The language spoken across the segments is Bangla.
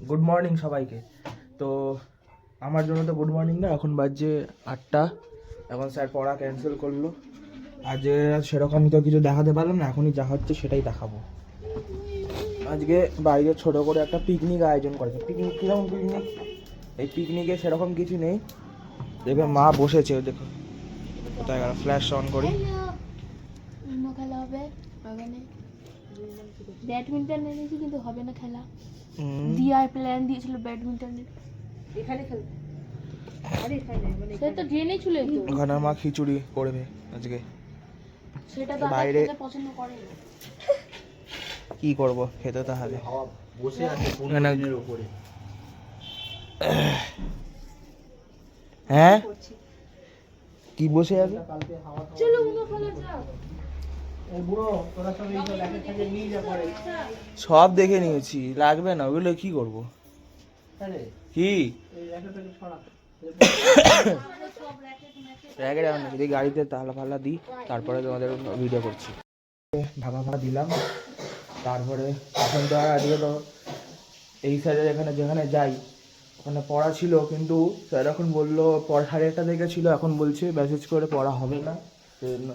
গুড মর্নিং সবাইকে। তো আমার জন্য তো গুড মর্নিং না, এখন বাজছে 8টা। এখন স্যার পড়া ক্যান্সেল করলো। আজ সেরকম তো কিছু দেখাতে পারলাম না, এখনই যা হচ্ছে সেটাই দেখাবো। আজকে বাইরে ছোট করে একটা পিকনিক আয়োজন করেছে। পিকনিক কীরকম পিকনিক? এই পিকনিকে সেরকম কিছু নেই। দেখবে মা বসেছে, দেখো কোথায় গেল, ফ্ল্যাশ অন করি। খেলা হবে ব্যাডমিন্টন এনেছি কিন্তু হবে না খেলা। দিয়ার প্ল্যান দিয়েছিল ব্যাডমিন্টনের, এখানে খেলবে। আরে এখানে মানে সে তো ড্রেনে চলে যেত। ওখানে মা খিচুড়ি করবে আজকে। সেটা তো বাইরে খেতে পছন্দ করে না। কি করব, খেতে তো হবে। বসে আছে কোনের উপরে। হ্যাঁ কি বসে আছে? চলো উনো খেলা যাও। এই বুড়ো তোরা সব এই সব একে থেকে নিয়ে যা করে। সব দেখে নিয়েছি, লাগবে না ওগুলো। কি করব? আরে কি এই একে থেকে ছড়া। র্যাকেট এখন যদি গাড়িতে তালা ফালা দিই, তারপরে তোমাদের ভিডিও করছি। ভাগা ভাগা দিলাম, তারপরে এখন তো আর আজকে তো এই স্যারের এখানে যেখানে যাই ওখানে পড়া ছিল, কিন্তু স্যার এখন বললো 1:30 থেকে ছিল, এখন বলছে মেসেজ করে পড়া হবে না।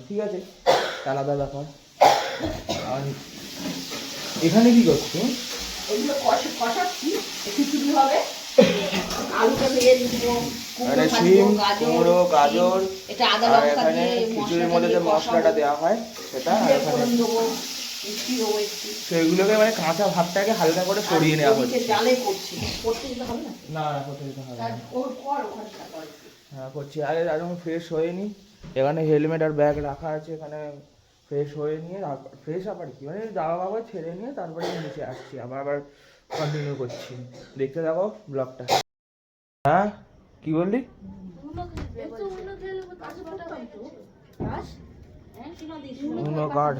ঠিক আছে, আলাদা ব্যাপার। আর এখানে কি করছো? এগুলো কষাচ্ছি, খিচুড়ি হবে, আলুটা ভেজে দিব, এখানে শিম, কুমড়ো, গাজর, এটা আদা আর লঙ্কা এখানে দিয়ে খিচুড়ির মধ্যে যে মশলাটা দেওয়া হয় সেটা, আর এখানে ফোড়ন দেবো, মিষ্টি দেবো একটু। সেগুলোকে মানে কাঁচা ভাতটাকে হালকা করে সরিয়ে নেওয়া হচ্ছে। ওদিকে ডালে করছি, করতে দিতে হবে না? না না, করতে দিতে হবে না। ওর পর ওখানে থাকা হয়। হ্যাঁ করছি। আগে যখন ফ্রেশ হয়ে নি, এখানে হেলমেট আর ব্যাগ রাখা আছে, এখানে ফ্রেশ হয়ে নিয়ে ফ্রেশ আবার কি মানে জামা কাপড় ছেড়ে নিয়ে তারপরে নিচে আসছি, আবার কন্টিনিউ করছি। দেখতে থাকো ব্লগটা। হ্যাঁ কি বললি? উনো খেলবে তো উনো খেলবো তাজ বাটা হয়ে গেছে। তাজ হ্যাঁ শোনা দিস উনো কার্ড।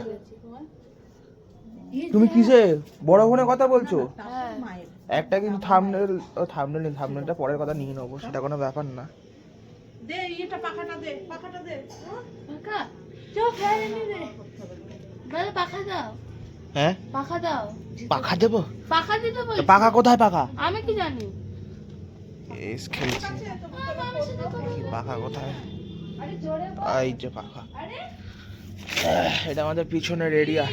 তুমি কিসে বড় ফোনে কথা বলছো? হ্যাঁ একটা কিন্তু থাম্বনেলটা পরের কথা নিয়ে নেবো, সেটা কোনো ব্যাপার না। দে এটা পাখাটা দে, পাখাটা দে। পাখা চো ফ্যান এনে দে বলে পাখা দাও, হ্যাঁ পাখা দাও। পাখা দেবো? পাখা দিতে বল। পাখা কোথায়? পাখা আমি কি জানি। এস খেলছি। কি পাখা কোথায়? আরে জোরে বল। এই যে পাখা। আরে এটা আমাদের পিছনের এরিয়া,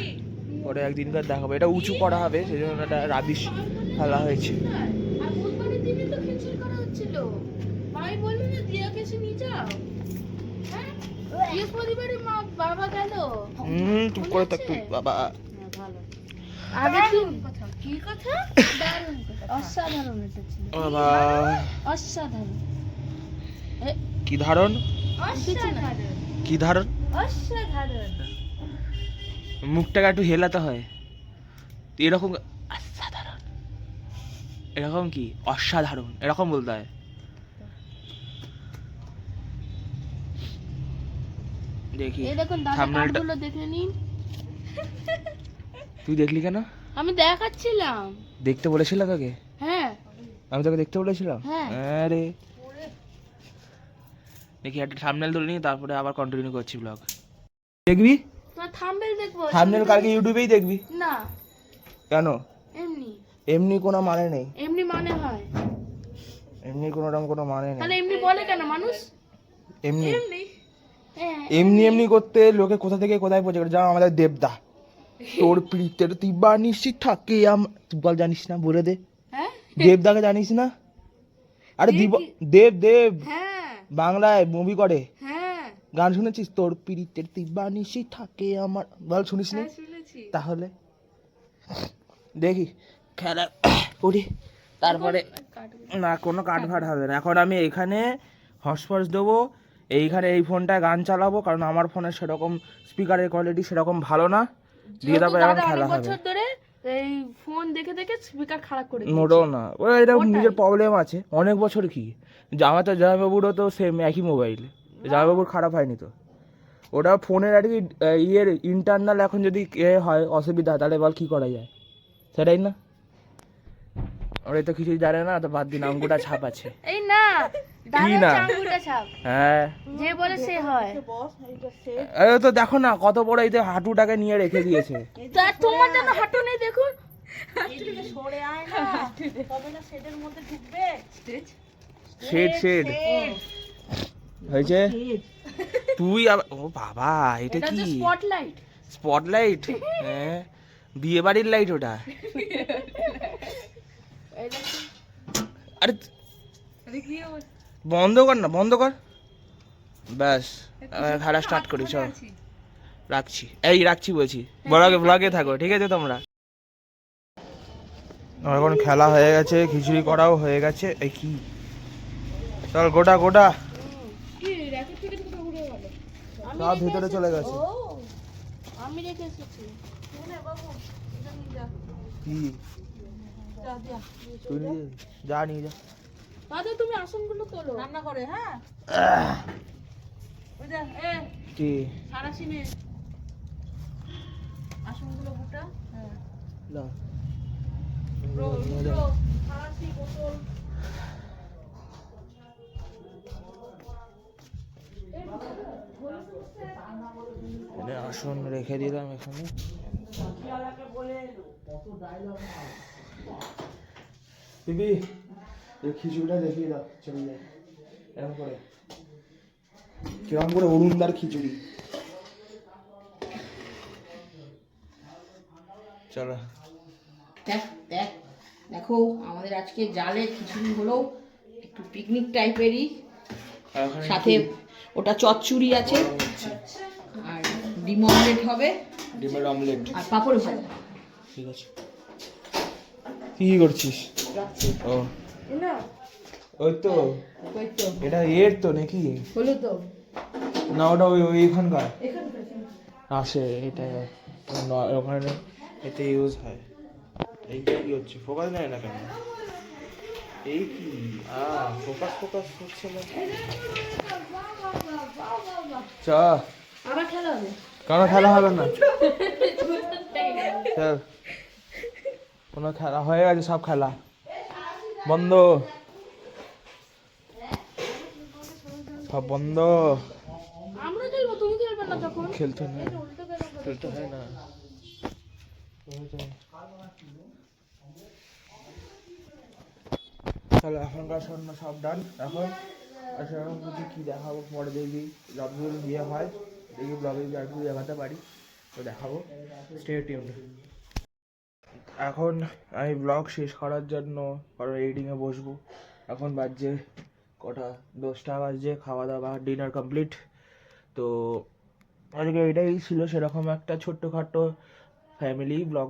ওটা একদিনকার দেখাবো। এটা উঁচু করা হবে, সেই জন্য একটা রাবিশ ফেলা হয়েছে। আর বুধবারের দিনে তো খিচুড়ি করা হচ্ছিল, ভাই বললো না দিয়াকে এসে নিয়ে যাও। হ্যাঁ বৃহস্পতিবারে মা বাবা গেল। চুপ করে থাক তুই বাবা। আগে কি কথা? দারুণ কথা, অসাধারণ এটা ছিল। বাবা অসাধারণ কি ধারণ? অসাধারণ কি ধারণ? অসাধারণ। মুখটাকে একটু হেলাতে হয় এরকম। অসাধারণ এরকম কি? অসাধারণ এরকম বলতে হয়। দেখি এই দেখুন দাদা থাম্বনেলটা কার্ডগুলো দেখে নিন। তুই দেখলি কেন? আমি দেখাচ্ছিলাম। দেখতে বলেছিল তোকে? হ্যাঁ আমি তোকে দেখতে বলেছিলাম? হ্যাঁ। আরে দেখি একটা থাম্বনেল তুলে নিই, তারপরে আবার কন্টিনিউ করছি ব্লগ। দেখবি তোমার থাম্বনেল দেখবো? থাম্বনেল কালকে ইউটিউবেই দেখবি। না কেন? এমনি এমনি কোনো মানে নেই, এমনি মানে হয়। এমনি কোনোরকম কোনো মানে নেই। তাহলে এমনি বলে কেন মানুষ? এমনি এমনি হ্যাঁ এমনি এমনি করতে লোকে কোথা থেকে কোথায় পৌঁছে গেছে। যেমন আমাদের দেবদা, তোর প্রীতের তিব্বা নিশ্চিত থাকে তুই বল, জানিস না? বলে দে। হ্যাঁ দেবদাকে জানিস না? আরে দেব কি? দেব হ্যাঁ বাংলায় মুভি করে, হ্যাঁ গান শুনেছিস? তোর প্রীতের তিব্বা নিশ্চিত থাকে আমার, বল শুনিস নি? শুনেছি। তাহলে দেখি খেলা করি, তারপরে না কোনো কাট ফাট হবে না। এখন আমি এখানে হটস্পট দেবো, এইখানে এই ফোনটায় গান চালাবো, কারণ আমার ফোনের সেরকম স্পিকারের কোয়ালিটি সেরকম ভালো না। দিয়ে তারপরে এখন খেলা হবে। বছর ধরে এই ফোন দেখে দেখে স্পিকার খারাপ করে দিয়েছে। মোটেও না, ওরা এটা ওটাই। নিজের প্রবলেম আছে। অনেক বছর কি আমার তো জামাইবাবুরও তো সেম একই মোবাইল, জামাইবাবুর খারাপ হয়নি তো। ওটা ফোনের আর কি ইয়ের ইন্টারনাল এখন যদি হয় অসুবিধা, তাহলে বল কী করা যায়? সেটাই না, ওরা তো কিছুই জানে না, তো বাদ দিন। আঙ্গুটা ছাপ আছে। এই না কি দাদা না? চাঙ্গুটা ছাপ, হ্যাঁ যে বলে সে হয়। এই তো দেখো না কত বড়, এই তো হাঁটুটাকে নিয়ে রেখে দিয়েছে। তা তোমার যেন হাঁটু নেই দেখুন, এইদিকে সরে আয় না, তবে না শেডের মধ্যে ঢুকবে। Shed shed shed. হয়েছে তুই ও বাবা এটা এটা কি হচ্ছে স্পটলাইট। স্পটলাইট হ্যাঁ বিয়ে বাড়ির লাইট ওটা আরে বন্ধ কর না বন্ধ কর ব্যাস খেলা স্টার্ট করি চল রাখছি এই রাখছি বলছি ব্লগে ব্লগে থাকো ঠিক আছে তোমরা এখন খেলা হয়ে গেছে খিচুড়ি করাও হয়ে গেছে এই কি চল গোটা গোটা কি র‍্যাকেট থেকে কোথাও উড়ে গেল? সব ভিতরে চলে গেছে ও আমি রেখে এসেছি। শুনে বাবু, এটা নিয়ে যা। কি যা, যা। তুই নিয়ে যা নিয়ে যা দাদা তুমি আসনগুলো তোলো। রান্না করে, হ্যাঁ? ওই যা, কি সারাশি নে। আসনগুলো গোটা। হ্যাঁ। না সারাশি, বোতল। এখানে আসন রেখে দিলাম এখানে দিদি এই খিচুড়িটা দেখিয়ে দাও চলে যায় এরকম করে কিরকম করে অরুণদার খিচুড়ি চলো দেখ দেখ দেখো আমাদের আজকে জালে খিচুড়ি হলো একটু পিকনিক টাইপেরই, আর ওখানে সাথে ওটা চচ্চড়ি আছে আর ডিম অমলেট হবে ডিমের অমলেট আর পাঁপড় ভাজা। ঠিক আছে কি করছিস ও না ওই তো ওই তো এটা এর তো নাকি হলো তো না ওটা ওই ওইখানকার এখানকার আসে এটা ওখানে এতে ইউজ হয় এই কি হচ্ছে ফোকাস নেয় না কেন এই কি ফোকাস ফোকাস হচ্ছে না চ আবার খেলা হবে। কেন খেলা হবে না চল কোনো খেলা হয়ে গেছে সব খেলা বন্ধ সব বন্ধ আমরা খেলবো, তুমি খেলবে না তখন। খেলতে না উল্টো কেন করো? খেলতে হয় না তাহলে এখনকার জন্য সব ডান এখন আসলে বুঝি কি দেখাবো পরে দেখবি যতদূর বিয়ে হয় দেখি ব্লগে যতদূর দেখাতে পারি তো দেখাবো স্টে টিউনড এখন আমি ব্লগ শেষ করার জন্য কারণ এডিটিংয়ে বসবো এখন বাজছে কটা 10টা বাজছে খাওয়া দাওয়া ডিনার কমপ্লিট তো আজকে এটাই ছিল সেরকম একটা ছোট্টখাটো ফ্যামিলি ব্লগ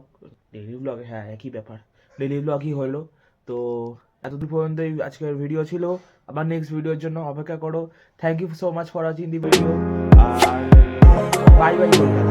ডেইলি ব্লগ হ্যাঁ একই ব্যাপার ডেইলি ব্লগই হলো তো এতদূর পর্যন্তই আজকের ভিডিও ছিল আবার নেক্সট ভিডিওর জন্য অপেক্ষা করো thank you so much for watching the video আর বাই বাই